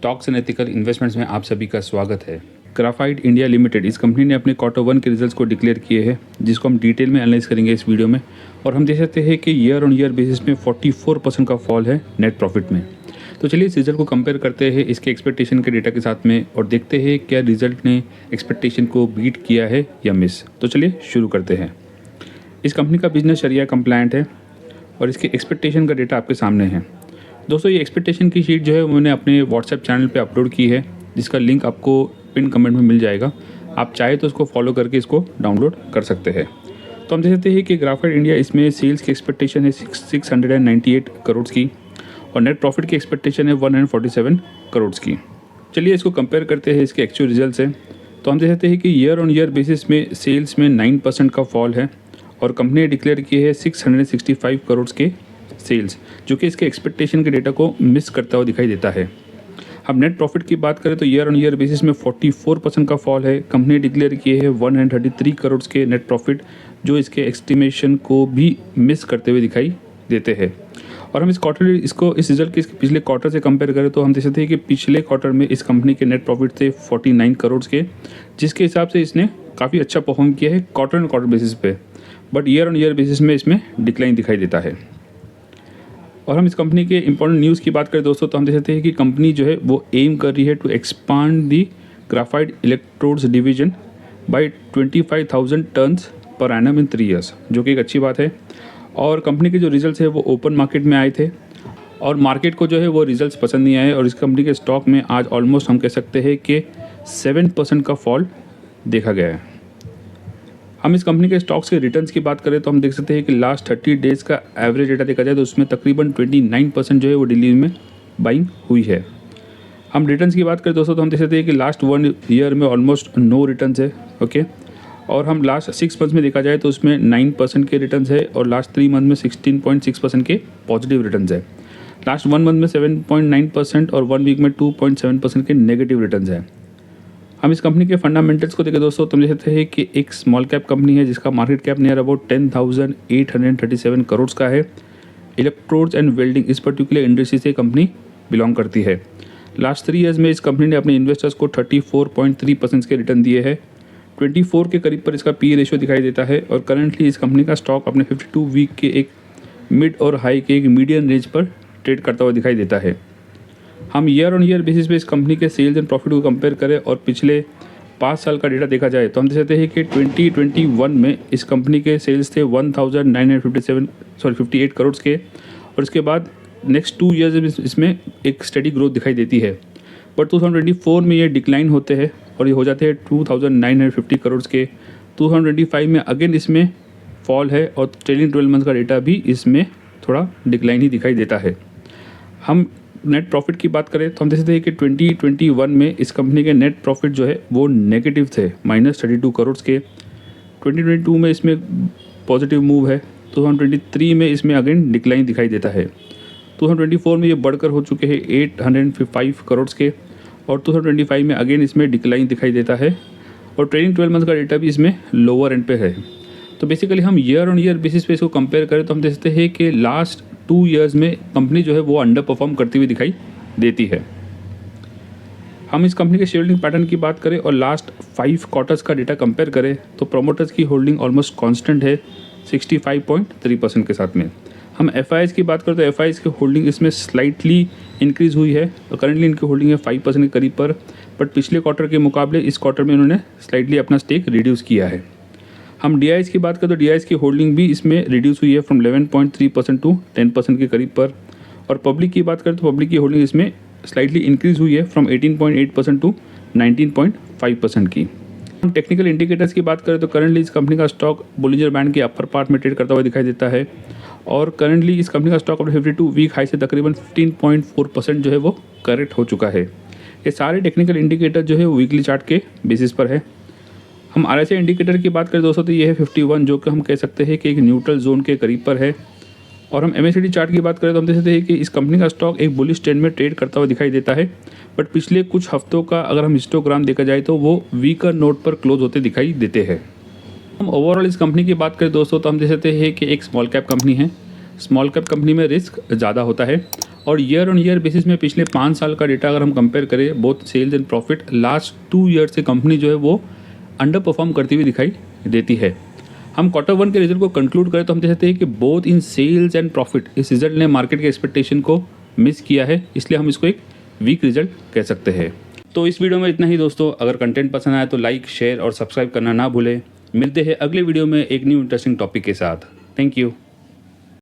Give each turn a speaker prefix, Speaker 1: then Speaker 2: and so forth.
Speaker 1: Stocks and ethical investments में आप सभी का स्वागत है। ग्राफाइट इंडिया लिमिटेड इस कंपनी ने अपने क्वार्टर 1 के रिजल्ट्स को डिक्लेयर किए हैं, जिसको हम डिटेल में एनालाइज करेंगे इस वीडियो में। और हम देख सकते हैं कि ईयर ऑन ईयर बेसिस में 44% का फॉल है नेट प्रॉफिट में। तो चलिए इस रिजल्ट को कंपेयर करते हैं इसके एक्सपेक्टेशन के डेटा के साथ में और देखते हैं क्या रिजल्ट ने एक्सपेक्टेशन को बीट किया है या मिस। तो चलिए शुरू करते हैं। इस कंपनी का बिजनेस शरिया कंप्लायंट है और इसके एक्सपेक्टेशन का डेटा आपके सामने है। दोस्तों, ये एक्सपेक्टेशन की शीट जो है मैंने अपने व्हाट्सएप चैनल पे अपलोड की है, जिसका लिंक आपको पिन कमेंट में मिल जाएगा। आप चाहे तो उसको फॉलो करके इसको डाउनलोड कर सकते हैं। तो हम देख सकते हैं कि ग्राफाइट इंडिया इसमें सेल्स की एक्सपेक्टेशन है 698 करोड़ की और नेट प्रॉफिट की एक्सपेक्टेशन है 147 करोड़ की। चलिए इसको कंपेयर करते हैं इसके एक्चुअल रिजल्ट से। तो हम देख सकते हैं कि ईयर ऑन ईयर बेसिस में सेल्स में 9% का फॉल है और कंपनी ने डिक्लेयर किए हैं 665 करोड़ के सेल्स, जो कि इसके एक्सपेक्टेशन के डेटा को मिस करता हुआ दिखाई देता है। अब नेट प्रॉफिट की बात करें तो ईयर ऑन ईयर बेसिस में 44% का फॉल है। कंपनी ने डिक्लेयर किए हैं 133 करोड़ के नेट प्रॉफिट, जो इसके एस्टिमेशन को भी मिस करते हुए दिखाई देते हैं। और हम इस रिजल्ट के पिछले क्वार्टर से कंपेयर करें तो हम देख सकते हैं कि पिछले क्वार्टर में इस कंपनी के नेट प्रॉफिट थे 49 करोड़ के, जिसके हिसाब से इसने काफ़ी अच्छा परफॉर्म किया है क्वार्टर एंड क्वार्टर बेसिस पे। But year on year basis में इसमें डिक्लाइन दिखाई देता है। और हम इस कंपनी के इंपॉर्टेंट न्यूज़ की बात करें दोस्तों, तो हम देख सकते हैं कि कंपनी जो है वो एम कर रही है to expand the graphite electrodes division by 25,000 tons per annum in 3 years, जो कि एक अच्छी बात है। और कंपनी के जो रिजल्ट्स है वो ओपन मार्केट में आए थे और मार्केट को जो है वो रिजल्ट्स पसंद नहीं आए और इस कंपनी के स्टॉक में आज ऑलमोस्ट हम कह सकते हैं कि 7% का फॉल देखा गया है। हम इस कंपनी के स्टॉक्स के रिटर्न्स की बात करें तो हम देख सकते हैं कि लास्ट 30 डेज़ का एवरेज डेटा देखा जाए तो उसमें तकरीबन 29% जो है वो दिल्ली में बाइंग हुई है। हम रिटर्न्स की बात करें दोस्तों तो हम देख सकते हैं कि लास्ट 1 ईयर में ऑलमोस्ट नो रिटर्न्स है, ओके। और हम लास्ट 6 मंथ्स में देखा जाए तो उसमें 9% के रिटर्न्स है और लास्ट 3 मंथ में 16.6% के पॉजिटिव रिटर्न्स है। लास्ट 1 मंथ में 7.9% और 1 वीक में 2.7% के नेगेटिव रिटर्न्स है। हम इस कंपनी के फंडामेंटल्स को देखें दोस्तों तो हम देख सकते हैं कि एक स्मॉल कैप कंपनी है जिसका market cap near about 10,837 crore का है। इलेक्ट्रोड्स एंड वेल्डिंग इस पर्टिकुलर इंडस्ट्री से कंपनी बिलोंग करती है। लास्ट 3 ईयर्स में इस कंपनी ने अपने इन्वेस्टर्स को 34.3% के रिटर्न दिए हैं। 24 के करीब पर इसका पी रेशियो दिखाई देता है और करंटली इस कंपनी का स्टॉक अपने 52 वीक के एक मिड और हाई के एक मीडियम रेंज पर ट्रेड करता हुआ दिखाई देता है। हम ईयर ऑन ईयर बेसिस पे इस कंपनी के सेल्स एंड प्रॉफिट को कंपेयर करें और पिछले 5 साल का डेटा देखा जाए तो हम देख सकते हैं कि 2021 में इस कंपनी के सेल्स थे 58 करोड़ के और इसके बाद नेक्स्ट 2 ईयर्स इसमें एक स्टडी ग्रोथ दिखाई देती है। बट 2024 में ये डिक्लाइन होते हैं और ये हो जाते हैं 2,950 करोड़ के। 2025 में अगेन इसमें फॉल है और ट्रेलिंग 12 मंथ का डेटा भी इसमें थोड़ा डिक्लाइन ही दिखाई देता है। हम नेट प्रॉफिट की बात करें तो हम देख सकते हैं कि 2021 में इस कंपनी के नेट प्रॉफिट जो है वो नेगेटिव थे -32 करोड़ के। 2022 में इसमें पॉजिटिव मूव है। 2023 में इसमें अगेन डिक्लाइन दिखाई देता है। 2024 में ये बढ़कर हो चुके हैं 805 करोड़ के और 2025 में अगेन इसमें डिक्लाइन दिखाई देता है और ट्रेलिंग 12 मंथ का डेटा भी इसमें लोअर एंड पे है। तो बेसिकली हम ईयर ऑन ईयर बेसिस पे इसको कंपेयर करें तो हम देख सकते हैं कि लास्ट 2 ईयर्स में कंपनी जो है वो अंडर परफॉर्म करती हुई दिखाई देती है। हम इस कंपनी के शेयर होल्डिंग पैटर्न की बात करें और लास्ट 5 क्वार्टर्स का डेटा कंपेयर करें तो प्रोमोटर्स की होल्डिंग ऑलमोस्ट कांस्टेंट है 65.3% के साथ में। हम एफआईएस की बात करें तो एफआईएस की होल्डिंग इसमें स्लाइटली इंक्रीज़ हुई है और करंटली इनकी होल्डिंग है 5% के करीब पर। बट पिछले क्वार्टर के मुकाबले इस क्वार्टर में इन्होंने स्लाइटली अपना स्टेक रिड्यूस किया है। हम डीआईएस की बात करें तो डीआईएस की होल्डिंग भी इसमें रिड्यूस हुई है फ्रॉम 11.3% टू 10% के करीब पर। और पब्लिक की बात करें तो पब्लिक की होल्डिंग इसमें स्लाइटली इंक्रीज़ हुई है फ्रॉम 18.8% टू 19.5% की। हम टेक्निकल इंडिकेटर्स की बात करें तो करंटली इस कंपनी का स्टॉक बोलिंजर बैंड के अपर पार्ट में ट्रेड करता हुआ दिखाई देता है और करंटली इस कंपनी का स्टॉक अपने 52 वीक हाई से तकरीबन 15.4% जो है वो करेक्ट हो चुका है। ये सारे टेक्निकल इंडिकेटर जो है वो वीकली चार्ट के बेसिस पर है। हम आरएसआई इंडिकेटर की बात करें दोस्तों तो ये है 51, जो कि हम कह सकते हैं कि एक न्यूट्रल जोन के करीब पर है। और हम एमएससीडी चार्ट की बात करें तो हम देख सकते हैं कि इस कंपनी का स्टॉक एक बुलिश ट्रेंड में ट्रेड करता हुआ दिखाई देता है। बट पिछले कुछ हफ्तों का अगर हम हिस्टोग्राम देखा जाए तो वो वीकर नोट पर क्लोज होते दिखाई देते हैं। हम ओवरऑल इस कंपनी की बात करें दोस्तों तो हम देख सकते हैं कि एक स्मॉल कैप कंपनी है स्मॉल कैप कंपनी में रिस्क ज़्यादा होता है और ईयर ऑन ईयर बेसिस में पिछले 5 साल का डेटा अगर हम कंपेयर करें both sales and profit, last 2 year से कंपनी जो है वो अंडर परफॉर्म करती हुई दिखाई देती है। हम क्वार्टर 1 के रिजल्ट को कंक्लूड करें तो हम देख सकते हैं कि both in sales and profit इस रिजल्ट ने मार्केट के एक्सपेक्टेशन को मिस किया है, इसलिए हम इसको एक वीक रिजल्ट कह सकते हैं। तो इस वीडियो में इतना ही दोस्तों। अगर कंटेंट पसंद आए तो लाइक, शेयर और सब्सक्राइब करना ना भूलें। मिलते हैं अगले वीडियो में एक न्यू इंटरेस्टिंग टॉपिक के साथ। Thank you.